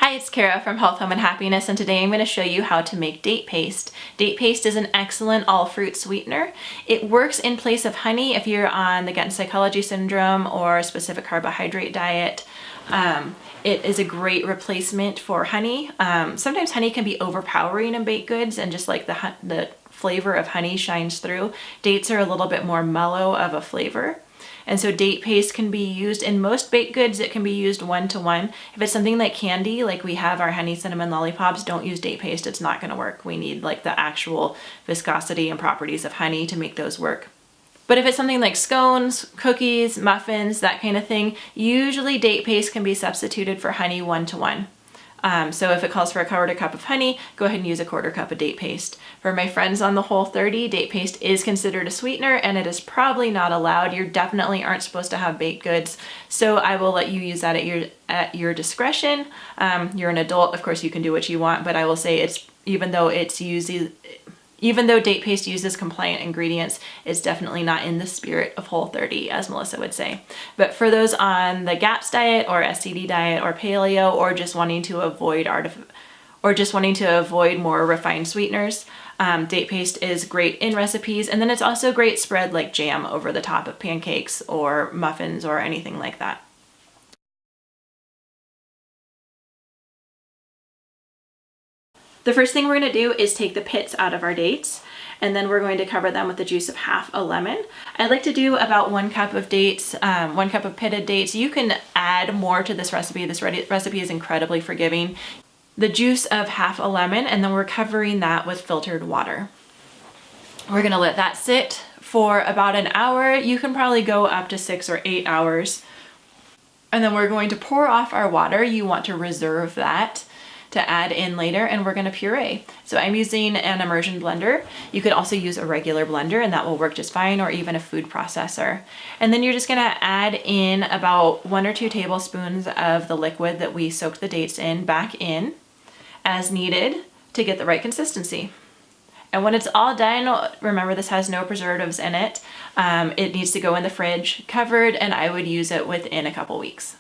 Hi, it's Kara from Health, Home, and Happiness, and today I'm going to show you how to make date paste. Date paste is an excellent all-fruit sweetener. It works in place of honey if you're on the gut and psychology syndrome or a specific carbohydrate diet. It is a great replacement for honey. Sometimes honey can be overpowering in baked goods, and just like the flavor of honey shines through, dates are a little bit more mellow of a flavor. And so date paste can be used in most baked goods. It can be used 1-to-1. If it's something like candy, like we have our honey cinnamon lollipops, don't use date paste. It's not going to work. We need like the actual viscosity and properties of honey to make those work. But if it's something like scones, cookies, muffins, that kind of thing, usually date paste can be substituted for honey 1-to-1. So if it calls for a 1/4 cup of honey, go ahead and use a 1/4 cup of date paste. For my friends on the Whole30, date paste is considered a sweetener and it is probably not allowed. You definitely aren't supposed to have baked goods. So I will let you use that at your discretion. You're an adult, of course you can do what you want, but I will say even though date paste uses compliant ingredients, it's definitely not in the spirit of Whole30, as Melissa would say. But for those on the GAPS diet or SCD diet or paleo, or just wanting to avoid more refined sweeteners, date paste is great in recipes, and then it's also great spread like jam over the top of pancakes or muffins or anything like that. The first thing we're going to do is take the pits out of our dates, and then we're going to cover them with the juice of half a lemon. I like to do about 1 cup of dates, 1 cup of pitted dates. You can add more to this recipe. This recipe is incredibly forgiving. The juice of half a lemon, and then we're covering that with filtered water. We're going to let that sit for about an hour. You can probably go up to 6 or 8 hours. And then we're going to pour off our water. You want to reserve that to add in later, and we're going to puree. So I'm using an immersion blender. You could also use a regular blender and that will work just fine, or even a food processor. And then you're just going to add in about 1 or 2 tablespoons of the liquid that we soaked the dates in back in as needed to get the right consistency. And when it's all done, remember this has no preservatives in it. It needs to go in the fridge covered, and I would use it within a couple weeks.